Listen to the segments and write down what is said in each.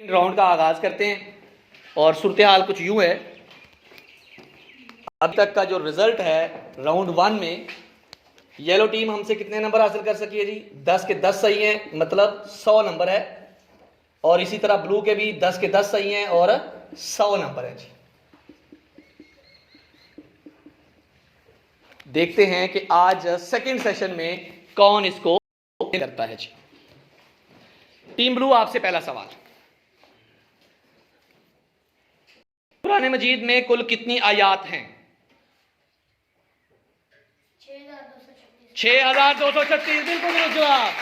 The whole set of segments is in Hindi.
राउंड का आगाज करते हैं और सूरत हाल कुछ यूं है। अब तक का जो रिजल्ट है राउंड 1 में येलो टीम हमसे कितने नंबर हासिल कर सकी है जी? 10 के 10 सही हैं, मतलब 100 नंबर है। और इसी तरह ब्लू के भी 10 के 10 सही हैं और 100 नंबर है जी। देखते हैं कि आज सेकंड सेशन में कौन इसको करता है जी। टीम ब्लू, आपसे पहला सवाल। कुरान मजीद में कुल कितनी आयात हैं? 6236। बिल्कुल दुरुस्त जवाब।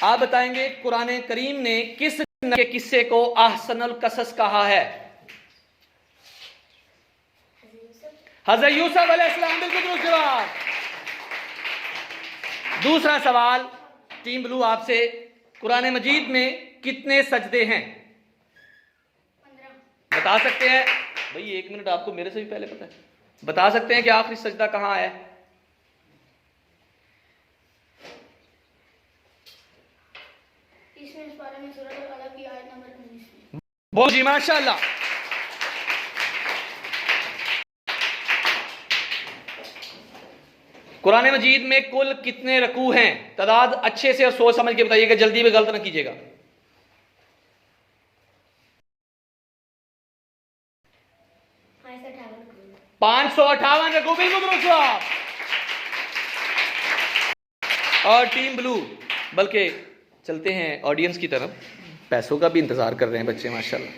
आप बताएंगे कुरान करीम ने किस के किस्से को अहसनुल कसस कहा है? हज़रत यूसुफ अलैहिस्सलाम। बिल्कुल दुरुस्त जवाब। दूसरा सवाल टीम ब्लू आपसे, कुरान मजीद में कितने सजदे हैं? बता सकते हैं भाई? 1 मिनट, आपको मेरे से भी पहले पता है। बता सकते हैं कि आखिरी सजदा कहां है? बहुत जी, माशाअल्लाह। कुरान मजीद में कुल कितने रकू हैं? तादाद अच्छे से और सोच समझ के बताइएगा, जल्दी में गलत ना कीजिएगा। 558 रकू। बिल्कुल दुरुस्त जवाब। और टीम ब्लू, बल्कि चलते हैं ऑडियंस की तरफ, पैसों का भी इंतजार कर रहे हैं बच्चे माशाल्लाह।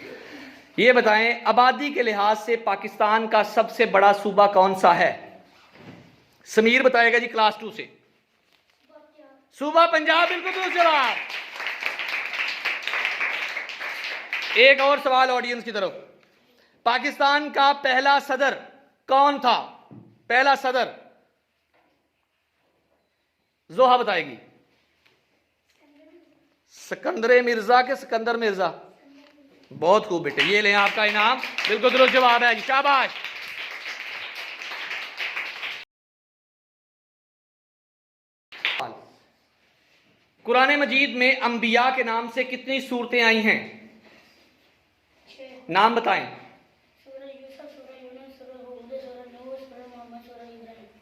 ये बताएं, आबादी के लिहाज से पाकिस्तान का सबसे बड़ा सूबा कौन सा है? समीर बताएगा जी क्लास 2 से। सूबा पंजाब। बिल्कुल दुरुस्त जवाब। एक और सवाल ऑडियंस की तरफ, पाकिस्तान का पहला सदर कौन था? पहला सदर जोहा बताएगी। सिकंदर मिर्जा के सिकंदर मिर्जा। बहुत खूब बेटे, ये लें आपका इनाम। बिल्कुल दुरुस्त जवाब है जी, शाबाश। कुरान मजीद में अंबिया के नाम से कितनी सूरतें आई हैं? नाम बताएं।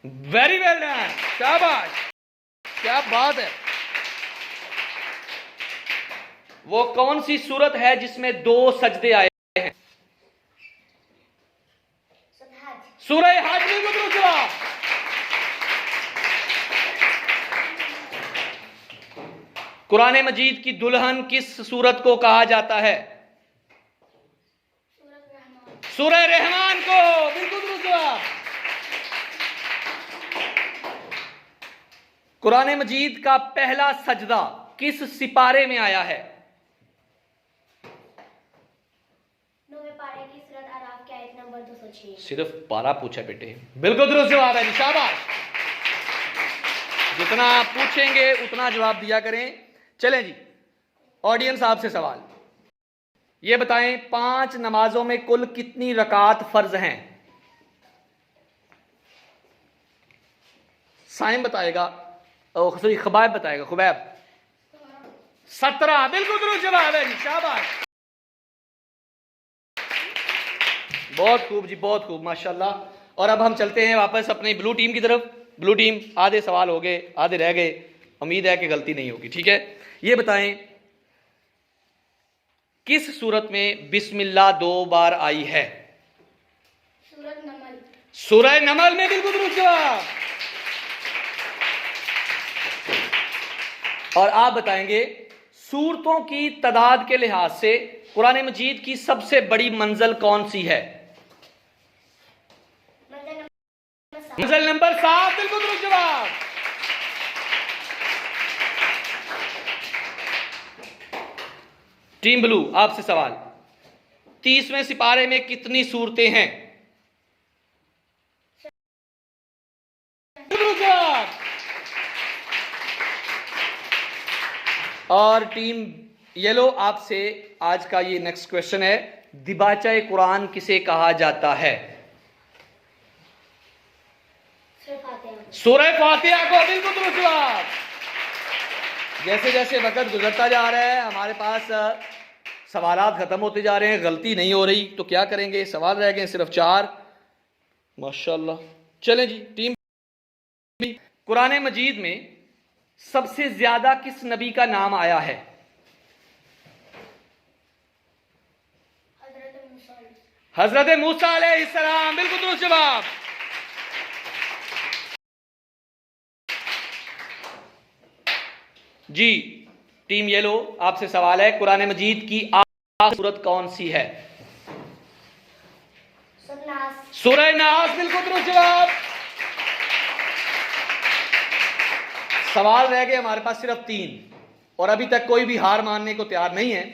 वेरी वेल डन, शाबाश, क्या बात है। वो कौन सी सूरत है जिसमें 2 सजदे आए हैं? सूरह हज। बिल्कुल दुरुस्त जवाब। कुरान मजीद की दुल्हन किस सूरत को कहा जाता है? सूरह रहमान को। बिल्कुल दुरुस्त जवाब। कुरान मजीद का पहला सजदा किस सिपारे में आया है? 9वें पारे की सूरत आराफ की आयत नंबर 206। सिर्फ पारा पूछा बेटे। बिल्कुल दुरुस्त जवाब है जी, शाबाश। जितना पूछेंगे उतना जवाब दिया करें। चलें जी, ऑडियंस आपसे सवाल। ये बताएं, 5 नमाजों में कुल कितनी रकात फर्ज हैं? साइम बताएगा, सॉरी खबैब बताएगा। खुबैब 17। बिल्कुल दुरुस्त जवाब है जी, शाबाश। बहुत खूब जी, बहुत खूब, माशाल्लाह। और अब हम चलते हैं वापस अपनी ब्लू टीम की तरफ। ब्लू टीम, आधे सवाल हो गए, आधे रह गए। उम्मीद है कि गलती नहीं होगी, ठीक है। ये बताएं, किस सूरत में बिस्मिल्लाह 2 बार आई है? सूरह नमल में। बिल्कुल दुरुस्त जवाब। और आप बताएंगे, सूरतों की तादाद के लिहाज से कुरान मजीद की सबसे बड़ी मंजिल कौन सी है? मंजिल नंबर 7। बिल्कुल दुरुस्त जवाब। टीम ब्लू, आपसे सवाल। 30वें सिपारे में कितनी सूरतें हैं? और टीम येलो, आपसे आज का ये नेक्स्ट क्वेश्चन है, दिबाचा कुरान किसे कहा जाता है? सूरह फातिहा को। बिल्कुल दुरुस्त जवाब। जैसे जैसे वक्त गुजरता जा रहा है हमारे पास सवालात खत्म होते जा रहे हैं, गलती नहीं हो रही, तो क्या करेंगे, सवाल रह गए सिर्फ 4। माशाल्लाह। चलें जी टीम। कुरान मजीद में सबसे ज्यादा किस नबी का नाम आया है? हजरत मूसा अलैहिस्सलाम, बिल्कुल दुरुस्त जवाब। जी टीम येलो, आपसे सवाल है, कुरान मजीद की आखिरी सूरत कौन सी है? सूरह नास, बिल्कुल दुरुस्त जवाब। सवाल रह गए हमारे पास सिर्फ 3 और अभी तक कोई भी हार मानने को तैयार नहीं है।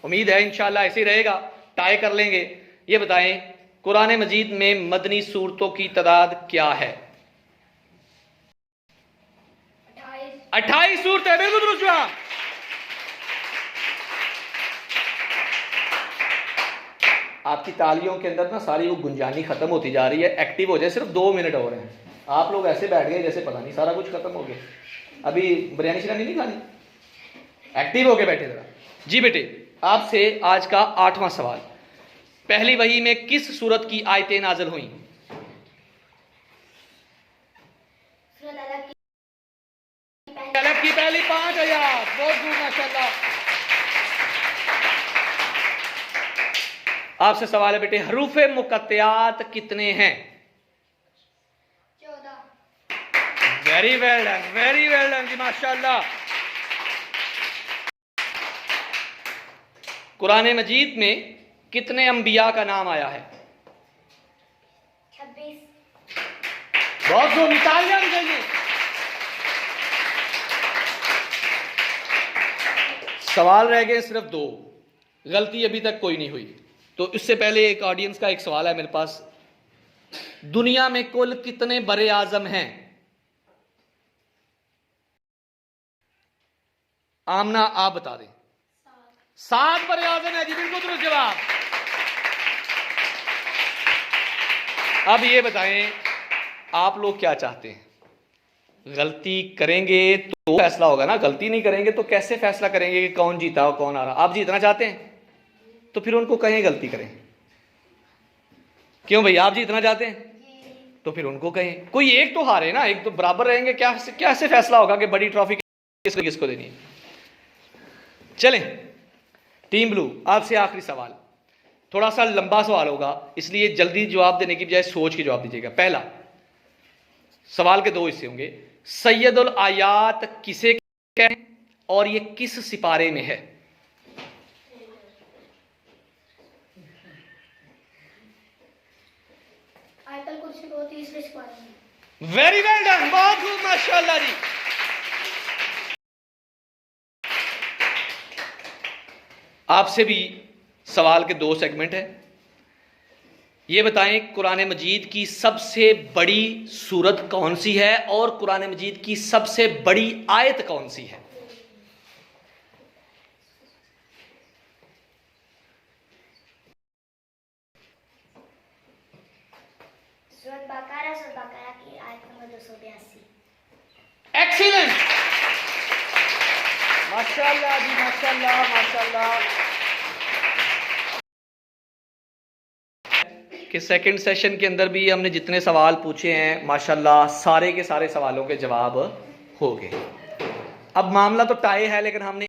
उम्मीद है इंशाल्लाह ऐसे ही रहेगा, टाई कर लेंगे। ये बताएं कुरान मजीद में मदनी सूरतों की तादाद क्या है? 28 सूरत है, बिल्कुल दुरुस्त जवाब। आपकी तालियों के अंदर ना सारी वो गुंजानी खत्म होती जा रही है, एक्टिव हो जाए, सिर्फ 2 मिनट और हैं। आप लोग ऐसे बैठ गए जैसे पता नहीं सारा कुछ खत्म हो गया, अभी बिरयानी शिरानी नहीं खानी, एक्टिव होके बैठे जरा। जी बेटे, आपसे आज का 8वां सवाल, पहली वही में किस सूरत की आयतें नाज़िल हुई? की पहली 5 आयत, बहुत खूब माशाल्लाह। आपसे सवाल है बेटे, हरूफे मुकत्तियात कितने हैं? 14। Very well done, very well done ji माशाल्लाह। कुरान मजीद में कितने अंबिया का नाम आया है? 26। बहुत खूब, तालियां बजाइए। सवाल रह गए सिर्फ 2, गलती अभी तक कोई नहीं हुई। तो इससे पहले एक ऑडियंस का एक सवाल है मेरे पास, दुनिया में कुल कितने बरे आजम हैं? आमना आप बता दें। 7 बरे आजम है जी, बिल्कुल दुरुस्त जवाब। अब ये बताएं आप लोग क्या चाहते हैं? गलती करेंगे तो फैसला होगा ना, गलती नहीं करेंगे तो कैसे फैसला करेंगे कि कौन जीता और कौन हारा? आप जीतना चाहते हैं तो फिर उनको कहें गलती करें। क्यों भाई, आप जीतना चाहते हैं तो फिर उनको कहें, कोई एक तो हारे ना, एक तो बराबर रहेंगे, क्या कैसे फैसला होगा कि बड़ी ट्रॉफी किसको देनी है? चलें टीम ब्लू, आपसे आखिरी सवाल, थोड़ा सा लंबा सवाल होगा इसलिए जल्दी जवाब देने की बजाय सोच के जवाब दीजिएगा। पहला सवाल के 2 हिस्से होंगे, सैयदुल आयात किसे कहते हैं और ये किस सिपारे में है? वेरी वेल डन, बहुत खूब माशाल्लाह जी। आपसे भी सवाल के 2 सेगमेंट है। ये बताएं कुरान मजीद की सबसे बड़ी सूरत कौन सी है और कुरान मजीद की सबसे बड़ी आयत कौन सी है? सूरत बकरा की आयत नंबर 282। एक्सीलेंट, माशाल्लाह जी माशाल्लाह माशाल्लाह। कि सेकंड सेशन के अंदर भी हमने जितने सवाल पूछे हैं माशाल्लाह सारे के सारे सवालों के जवाब हो गए। अब मामला तो टाई है लेकिन हमने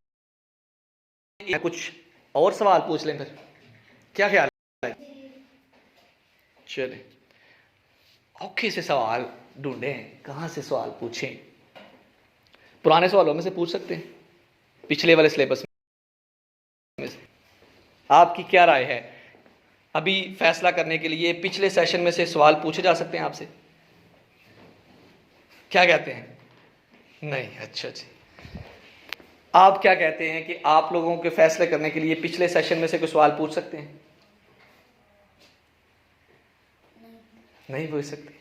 कुछ और सवाल पूछ लें फिर, क्या ख्याल है? चले औखे से सवाल ढूंढे, कहाँ से सवाल पूछें? पुराने सवालों में से पूछ सकते हैं, पिछले वाले सिलेबस में से। आपकी क्या राय है? अभी फैसला करने के लिए पिछले सेशन में से सवाल पूछे जा सकते हैं आपसे, क्या कहते हैं? नहीं, अच्छा जी। आप क्या कहते हैं कि आप लोगों के फैसले करने के लिए पिछले सेशन में से कोई सवाल पूछ सकते हैं? नहीं पूछ सकते।